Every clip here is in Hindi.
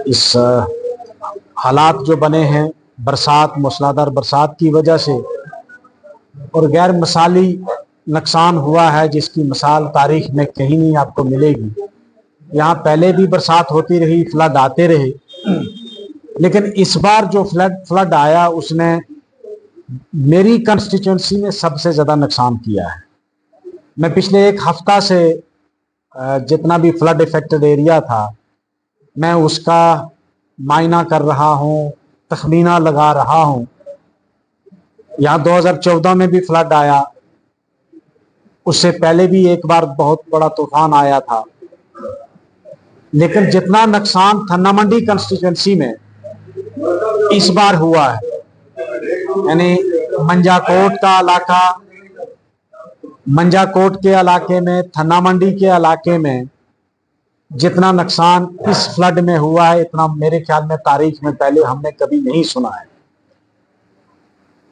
इस हालात जो बने हैं बरसात, मूसलाधार बरसात की वजह से, और गैर मिसाली नुकसान हुआ है जिसकी मिसाल तारीख में कहीं नहीं आपको मिलेगी। यहाँ पहले भी बरसात होती रही, फ्लड आते रहे, लेकिन इस बार जो फ्लड आया उसने मेरी कंस्टिट्यूंसी में सबसे ज्यादा नुकसान किया है। मैं पिछले एक हफ्ता से जितना भी फ्लड इफेक्टेड एरिया था मैं उसका मायना कर रहा हूँ, तखमीना लगा रहा हूँ। यहाँ 2014 में भी फ्लड आया, उससे पहले भी एक बार बहुत बड़ा तूफान आया था, लेकिन जितना नुकसान थन्ना मंडी कंस्टिट्यूंसी में इस बार हुआ है, यानी मंजाकोट का इलाका, मंजाकोट के इलाके में, थन्ना मंडी के इलाके में जितना नुकसान इस फ्लड में हुआ है, इतना मेरे ख्याल में तारीख में पहले हमने कभी नहीं सुना है।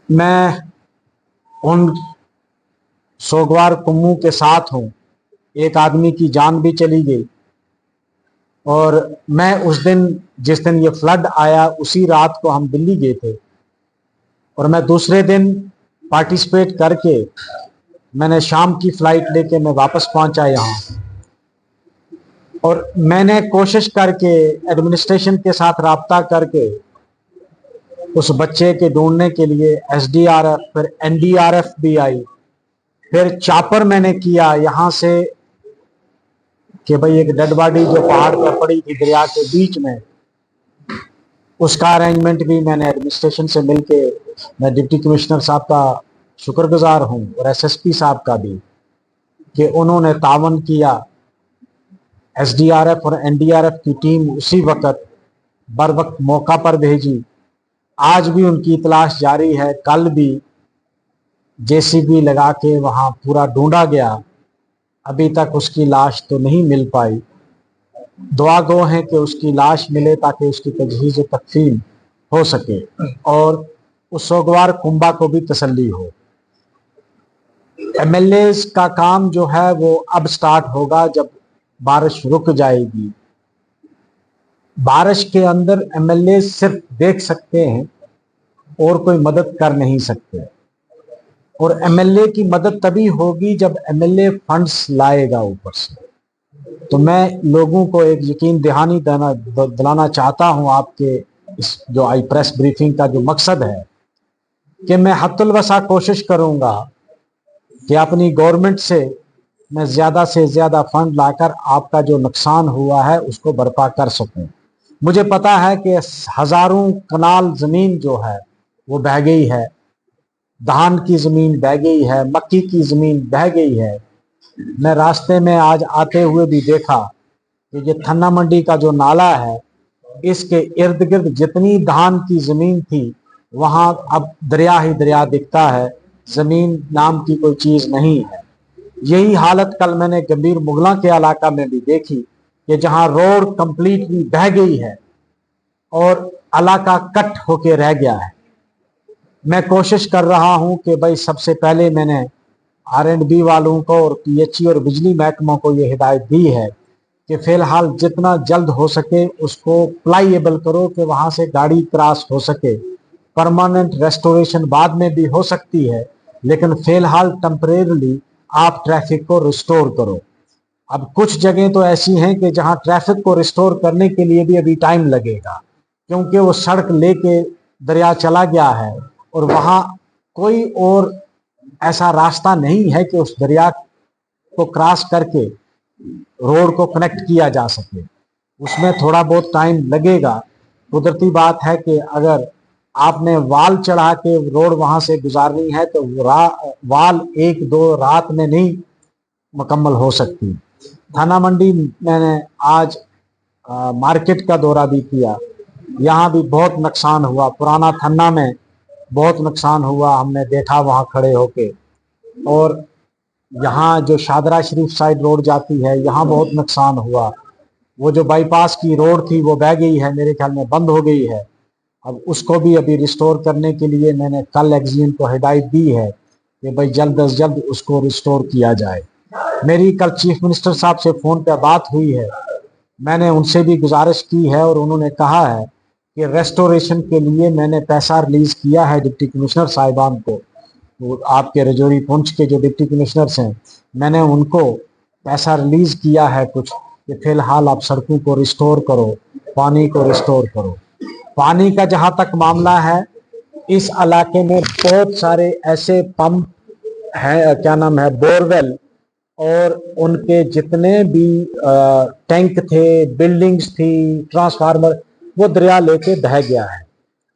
मैं उन सोगवार कुम्मू के साथ हूं, एक आदमी की जान भी चली गई, और मैं उस दिन, जिस दिन ये फ्लड आया, उसी रात को हम दिल्ली गए थे, और मैं दूसरे दिन पार्टिसिपेट करके मैंने शाम की फ्लाइट लेके मैं वापस पहुंचा यहाँ, और मैंने कोशिश करके एडमिनिस्ट्रेशन के साथ राब्ता करके उस बच्चे के ढूंढने के लिए एसडीआरएफ, फिर एनडीआरएफ भी आई, फिर चापर मैंने किया यहाँ से कि भाई एक डेड बॉडी जो पहाड़ पर पड़ी थी दरिया के बीच में, उसका अरेंजमेंट भी मैंने एडमिनिस्ट्रेशन से मिलके, मैं डिप्टी कमिश्नर साहब का शुक्रगुजार हूँ और एसएसपी साहब का भी कि उन्होंने तावन किया। एसडीआरएफ और एनडीआरएफ की टीम उसी वक्त बर वक्त मौका पर भेजी। आज भी उनकी तलाश जारी है। कल भी जेसीबी लगा के वहाँ पूरा ढूंढा गया, अभी तक उसकी लाश तो नहीं मिल पाई। दुआ गो है कि उसकी लाश मिले ताकि उसकी तजहीज़ व तकफीन हो सके और उस सोगवार कुंबा को भी तसल्ली हो। एमएलए का काम जो है वो अब स्टार्ट होगा जब बारिश रुक जाएगी। बारिश के अंदर एमएलए सिर्फ देख सकते हैं और कोई मदद कर नहीं सकते, और एमएलए की मदद तभी होगी जब एमएलए फंड्स लाएगा ऊपर से। तो मैं लोगों को एक यकीन दहानी दिलाना चाहता हूं आपके इस जो आई प्रेस ब्रीफिंग का जो मकसद है कि मैं हत्तुल वसा कोशिश करूंगा कि अपनी गवर्नमेंट से मैं ज़्यादा से ज़्यादा फंड लाकर आपका जो नुकसान हुआ है उसको बर्पा कर सकूं। मुझे पता है कि हज़ारों कनाल ज़मीन जो है वो बह गई है, धान की ज़मीन बह गई है, मक्की की ज़मीन बह गई है। मैं रास्ते में आज आते हुए भी देखा कि ये थन्ना मंडी का जो नाला है, इसके इर्द गिर्द जितनी धान की ज़मीन थी वहाँ अब दरिया ही दरिया दिखता है, ज़मीन नाम की कोई चीज़ नहीं है। यही हालत कल मैंने गंभीर मुगला के इलाका में भी देखी कि जहाँ रोड कंप्लीटली बह गई है और इलाका कट होके रह गया है। मैं कोशिश कर रहा हूँ कि भाई सबसे पहले मैंने R&B वालों को और PHE और बिजली महकमों को ये हिदायत दी है कि फ़िलहाल जितना जल्द हो सके उसको प्लाईएबल करो कि वहाँ से गाड़ी क्रॉस हो सके। परमानेंट रेस्टोरेशन बाद में भी हो सकती है, लेकिन फ़िलहाल टेम्परेरली आप ट्रैफिक को रिस्टोर करो। अब कुछ जगह तो ऐसी हैं कि जहाँ ट्रैफिक को रिस्टोर करने के लिए भी अभी टाइम लगेगा, क्योंकि वो सड़क लेके दरिया चला गया है और वहाँ कोई और ऐसा रास्ता नहीं है कि उस दरिया को क्रॉस करके रोड को कनेक्ट किया जा सके। उसमें थोड़ा बहुत टाइम लगेगा। कुदरती बात है कि अगर आपने वाल चढ़ा के रोड वहां से गुजारनी है तो वाल एक दो रात में नहीं मुकम्मल हो सकती। थाना मंडी मैंने आज मार्केट का दौरा भी किया, यहाँ भी बहुत नुकसान हुआ। पुराना थन्ना में बहुत नुकसान हुआ, हमने देखा वहाँ खड़े होके। और यहाँ जो शादरा शरीफ साइड रोड जाती है यहाँ बहुत नुकसान हुआ। वो जो बाईपास की रोड थी वो बह गई है, मेरे ख्याल में बंद हो गई है। अब उसको भी अभी रिस्टोर करने के लिए मैंने कल एक्जियन को हिदायत दी है कि भाई जल्द अज जल्द उसको रिस्टोर किया जाए। मेरी कल चीफ मिनिस्टर साहब से फ़ोन पर बात हुई है मैंने उनसे भी गुजारिश की है और उन्होंने कहा है कि रेस्टोरेशन के लिए मैंने पैसा रिलीज किया है डिप्टी कमिश्नर साहिबान को। तो आपके रजौरी पुंछ के जो डिप्टी कमिश्नर्स हैं, मैंने उनको पैसा रिलीज किया है कुछ, कि फिलहाल आप सड़कों को रिस्टोर करो, पानी को रिस्टोर करो। पानी का जहां तक मामला है, इस इलाके में बहुत सारे ऐसे पंप हैं, क्या नाम है, बोरवेल, और उनके जितने भी टैंक थे, बिल्डिंग्स थी, ट्रांसफार्मर, वो दरिया लेके बह गया है।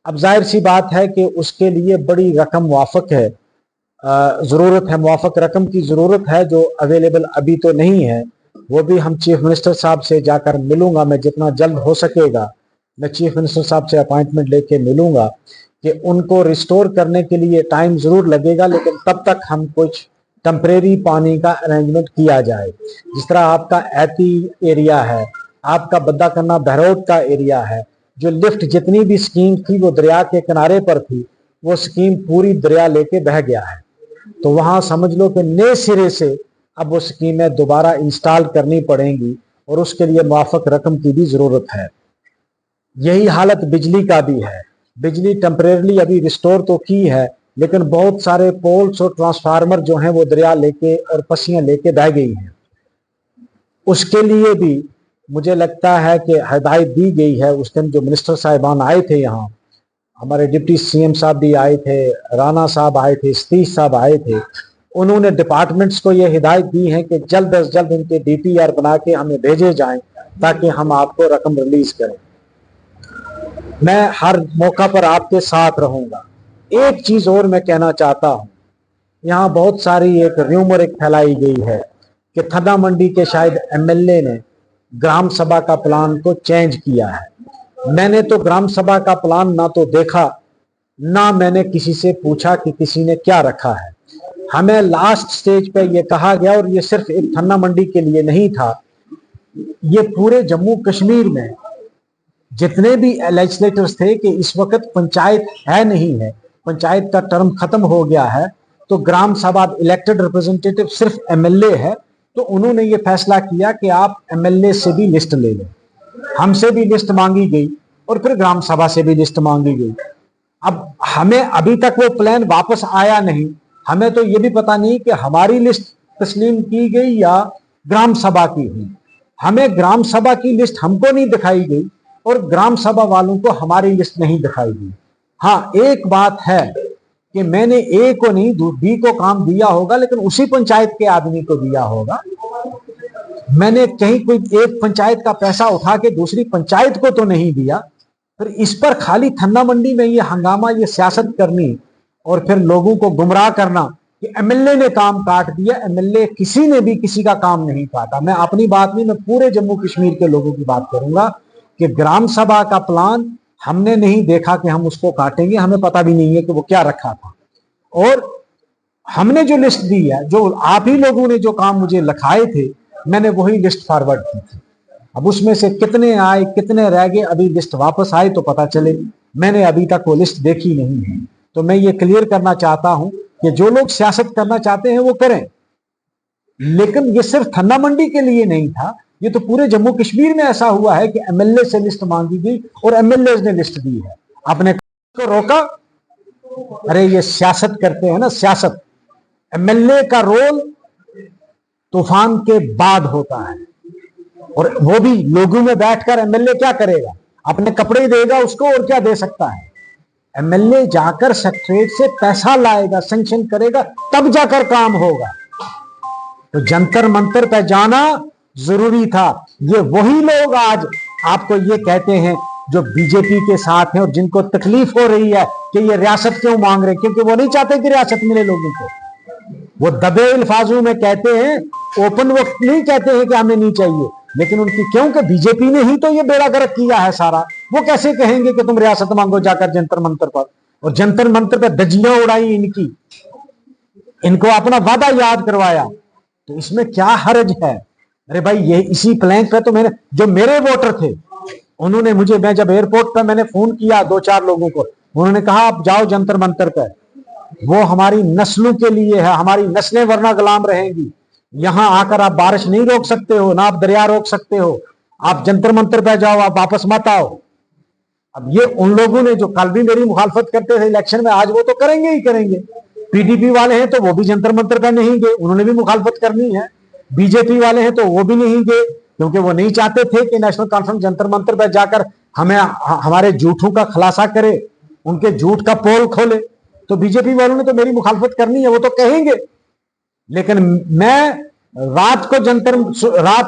अब जाहिर सी बात है कि उसके लिए बड़ी रकम मुआफक है, ज़रूरत है, मुआफक रकम की ज़रूरत है, जो अवेलेबल अभी तो नहीं है। वो भी हम चीफ मिनिस्टर साहब से जाकर मिलूंगा, मैं जितना जल्द हो सकेगा मैं चीफ मिनिस्टर साहब से अपॉइंटमेंट लेके मिलूंगा कि उनको रिस्टोर करने के लिए टाइम ज़रूर लगेगा, लेकिन तब तक हम कुछ टेम्परेरी पानी का अरेंजमेंट किया जाए। जिस तरह आपका ऐती एरिया है, आपका बद्दा करना बहरोड का एरिया है, जो लिफ्ट जितनी भी स्कीम थी वो दरिया के किनारे पर थी, वो स्कीम पूरी दरिया लेके बह गया है। तो वहां समझ लो कि नए सिरे से अब वो स्कीमें दोबारा इंस्टॉल करनी पड़ेंगी और उसके लिए मुआफक रकम की भी जरूरत है। यही हालत बिजली का भी है। बिजली टेम्परेरली अभी रिस्टोर तो की है, लेकिन बहुत सारे पोल्स और ट्रांसफार्मर जो हैं वो दरिया लेके और पसियां लेके बह गई हैं। उसके लिए भी मुझे लगता है कि हिदायत दी गई है। उस दिन जो मिनिस्टर साहिबान आए थे यहाँ, हमारे डिप्टी सीएम साहब भी आए थे, राणा साहब आए थे, सतीश साहब आए थे, उन्होंने डिपार्टमेंट्स को ये हिदायत दी है कि जल्द अज जल्द इनके डीपीआर बना के हमें भेजे जाएं ताकि हम आपको रकम रिलीज करें। मैं हर मौका पर आपके साथ रहूंगा। एक चीज और मैं कहना चाहता हूं, यहाँ बहुत सारी एक र्यूमर एक फैलाई गई है कि थन्ना मंडी के शायद एमएलए ने ग्राम सभा का प्लान को चेंज किया है। मैंने तो ग्राम सभा का प्लान ना तो देखा, ना मैंने किसी से पूछा कि किसी ने क्या रखा है। हमें लास्ट स्टेज पे ये कहा गया, और ये सिर्फ एक थन्ना मंडी के लिए नहीं था, ये पूरे जम्मू कश्मीर में जितने भी लेजिस्लेटर्स थे, कि इस वक्त पंचायत है नहीं है, पंचायत का टर्म खत्म हो गया है, तो ग्राम सभा इलेक्टेड रिप्रेजेंटेटिव सिर्फ एमएलए है। तो उन्होंने ये फैसला किया कि आप एमएलए से भी लिस्ट ले लें। हमसे भी लिस्ट मांगी गई और फिर ग्राम सभा से भी लिस्ट मांगी गई। अब हमें अभी तक वो प्लान वापस आया नहीं। हमें तो ये भी पता नहीं कि हमारी लिस्ट तस्लीम की गई या ग्राम सभा की हुई। हमें ग्राम सभा की लिस्ट हमको नहीं दिखाई गई और ग्राम सभा वालों को हमारी लिस्ट नहीं दिखाई गई। हाँ, एक बात है कि मैंने ए को नहीं बी को काम दिया होगा, लेकिन उसी पंचायत के आदमी को दिया होगा। मैंने कहीं कोई एक पंचायत का पैसा उठा के दूसरी पंचायत को तो नहीं दिया। फिर इस पर खाली थन्ना मंडी में ये हंगामा, ये सियासत करनी और फिर लोगों को गुमराह करना कि एमएलए ने काम काट दिया। एमएलए किसी ने भी किसी का काम नहीं काटा। मैं अपनी बात नहीं, मैं पूरे जम्मू कश्मीर के लोगों की बात करूंगा कि ग्राम सभा का प्लान हमने नहीं देखा कि हम उसको काटेंगे। हमें पता भी नहीं है कि वो क्या रखा था। और हमने जो लिस्ट दी है, जो आप ही लोगों ने जो काम मुझे लिखाए थे, मैंने वही लिस्ट फॉरवर्ड की थी। अब उसमें से कितने आए कितने रह गए, अभी लिस्ट वापस आए तो पता चले। मैंने अभी तक वो लिस्ट देखी नहीं है। तो मैं ये क्लियर करना चाहता हूं कि जो लोग सियासत करना चाहते हैं वो करें, लेकिन ये सिर्फ थन्ना मंडी के लिए नहीं था। ये तो पूरे जम्मू कश्मीर में ऐसा हुआ है कि एमएलए से लिस्ट मांगी गई और एमएलए ने लिस्ट दी है। आपने को रोका? अरे ये सियासत करते हैं ना, सियासत। एमएलए का रोल तूफान के बाद होता है, और वो भी लोगों में बैठकर एमएलए क्या करेगा? अपने कपड़े देगा उसको, और क्या दे सकता है? एमएलए जाकर सेक्रेटरीट से पैसा लाएगा, सैंक्शन करेगा, तब जाकर काम होगा। तो जंतर मंतर पे जाना जरूरी था। ये वही लोग आज आपको ये कहते हैं जो बीजेपी के साथ हैं और जिनको तकलीफ हो रही है कि ये रियासत क्यों मांग रहे, क्योंकि वो नहीं चाहते कि रियासत मिले लोगों को। वो दबे अल्फाजों में कहते हैं, ओपन वक्त नहीं कहते हैं कि हमें नहीं चाहिए, लेकिन उनकी क्योंकि बीजेपी ने ही तो ये बेड़ा गर्क किया है सारा। वो कैसे कहेंगे कि तुम रियासत मांगो जाकर जंतर मंतर पर? और जंतर मंतर पर धज्जियां उड़ाई इनकी, इनको अपना वादा याद करवाया, तो इसमें क्या हर्ज है? अरे भाई, ये इसी प्लैंक पे तो मैंने, जो मेरे वोटर थे उन्होंने मुझे, मैं जब एयरपोर्ट पे मैंने फोन किया 2-4 लोगों को, उन्होंने कहा आप जाओ जंतर मंतर पे, वो हमारी नस्लों के लिए है, हमारी नस्लें वरना गुलाम रहेंगी। यहां आकर आप बारिश नहीं रोक सकते हो, ना आप दरिया रोक सकते हो। आप जंतर मंतर पे जाओ, आप वापस मत आओ। अब ये उन लोगों ने जो कल भी मेरी मुखालफत करते थे इलेक्शन में, आज वो तो करेंगे ही करेंगे। पीडीपी वाले हैं तो वो भी जंतर मंतर पे नहीं गए, उन्होंने भी मुखालफत करनी है। बीजेपी वाले हैं तो वो भी नहीं गए, क्योंकि वो नहीं चाहते थे कि नेशनल कॉन्फ्रेंस जंतर मंतर पर जाकर हमें हमारे झूठों का खुलासा करे, उनके झूठ का पोल खोले। तो बीजेपी वालों ने तो मेरी मुखालफत करनी है, वो तो कहेंगे। लेकिन मैं रात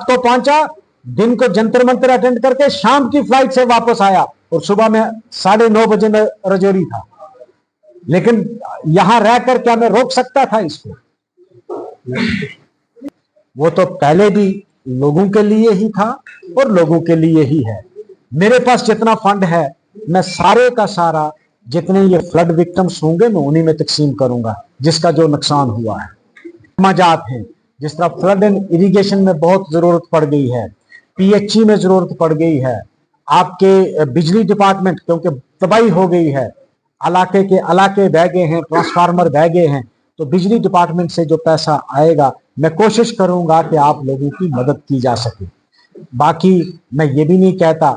को पहुंचा, दिन को जंतर मंतर अटेंड करके शाम की फ्लाइट से वापस आया और सुबह में 9:30 बजे में रजौरी था। लेकिन यहां रहकर क्या मैं रोक सकता था इसको? वो तो पहले भी लोगों के लिए ही था और लोगों के लिए ही है। मेरे पास जितना फंड है, मैं सारे का सारा जितने ये फ्लड विक्टिम्स होंगे मैं उन्हीं में तकसीम करूंगा, जिसका जो नुकसान हुआ है। समाजात हैं, जिस तरह फ्लड एंड इरिगेशन में बहुत जरूरत पड़ गई है, पीएचई में जरूरत पड़ गई है, आपके बिजली डिपार्टमेंट क्योंकि तबाही हो गई है, इलाके के इलाके बह गए हैं, ट्रांसफार्मर बह गए हैं, तो बिजली डिपार्टमेंट से जो पैसा आएगा मैं कोशिश करूंगा कि आप लोगों की मदद की जा सके। बाकी मैं ये भी नहीं कहता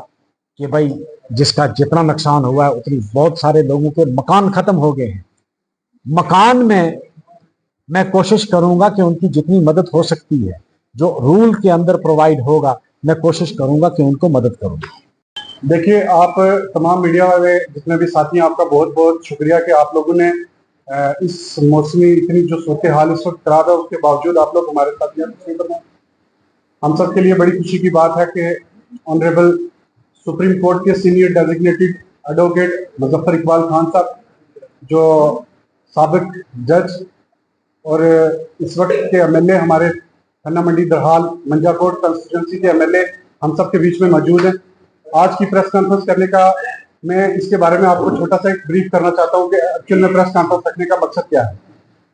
कि भाई जिसका जितना नुकसान हुआ है उतनी, बहुत सारे लोगों के मकान खत्म हो गए हैं। मकान में मैं कोशिश करूंगा कि उनकी जितनी मदद हो सकती है, जो रूल के अंदर प्रोवाइड होगा, मैं कोशिश करूंगा कि उनको मदद करूंगा। देखिए, आप तमाम मीडिया वाले जितने भी साथी हैं, आपका बहुत बहुत शुक्रिया कि आप लोगों ने इस मौसमी इतनी जो सूरत हाल इस वक्त खराब है, उसके बावजूद आप लोग हमारे साथ यहाँ तस्वीर बनाए। हम सब के लिए बड़ी खुशी की बात है कि ऑनरेबल सुप्रीम कोर्ट के senior designated advocate Muzaffar Iqbal Khan साहब, जो साबिक जज और इस वक्त के एमएलए, हमारे खन्ना मंडी दरहाल मंजाकोट कंस्टिट्यूंसी के एमएलए, हम सब के बीच में मौजूद हैं। आज की प्रेस कॉन्फ्रेंस करने का मैं इसके बारे में आपको छोटा सा एक ब्रीफ करना चाहता हूं कि एक्चुअल में प्रेस कॉन्फ्रेंस रखने का मकसद क्या है।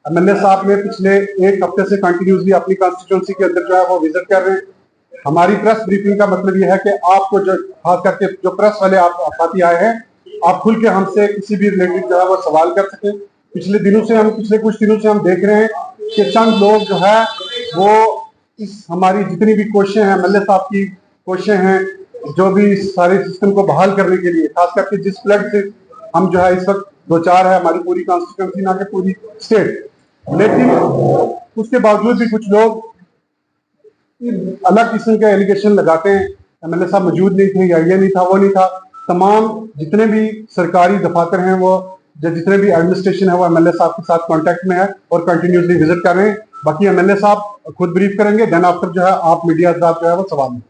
एमएलए साहब ने पिछले एक हफ्ते से कंटिन्यूसली अपनी कॉन्स्टिट्यूंसी के अंदर जो है वो विजिट कर रहे हैं। हमारी प्रेस ब्रीफिंग का मतलब यह है कि आपको जो खास करके जो प्रेस वाले आप साथी आए हैं, आप खुल के हमसे किसी भी रिलेटेड जो है वो सवाल कर सकें। पिछले कुछ दिनों से हम देख रहे हैं कि चंद लोग जो है वो इस हमारी जितनी भी कोशिशें हैं, एमएलए साहब की कोशिशें हैं, जो भी इस सारे सिस्टम को बहाल करने के लिए, खास करके जिस फ्लड से हम जो है इस वक्त दो चार है, हमारी पूरी कॉन्स्टिट्यूंसी ना के पूरी स्टेट, लेकिन उसके बावजूद भी कुछ लोग अलग किस्म के एलिगेशन लगाते हैं। एमएलए साहब मौजूद नहीं थे, या ये नहीं था, वो नहीं था। तमाम जितने भी सरकारी दफातर हैं, वो जितने भी एडमिनिस्ट्रेशन है, वो एमएलए साहब के साथ कांटेक्ट में है और कंटिन्यूसली विजिट कर रहे हैं। बाकी एमएलए साहब खुद ब्रीफ करेंगे, देन आफ्टर जो है आप मीडिया जो है वो सवाल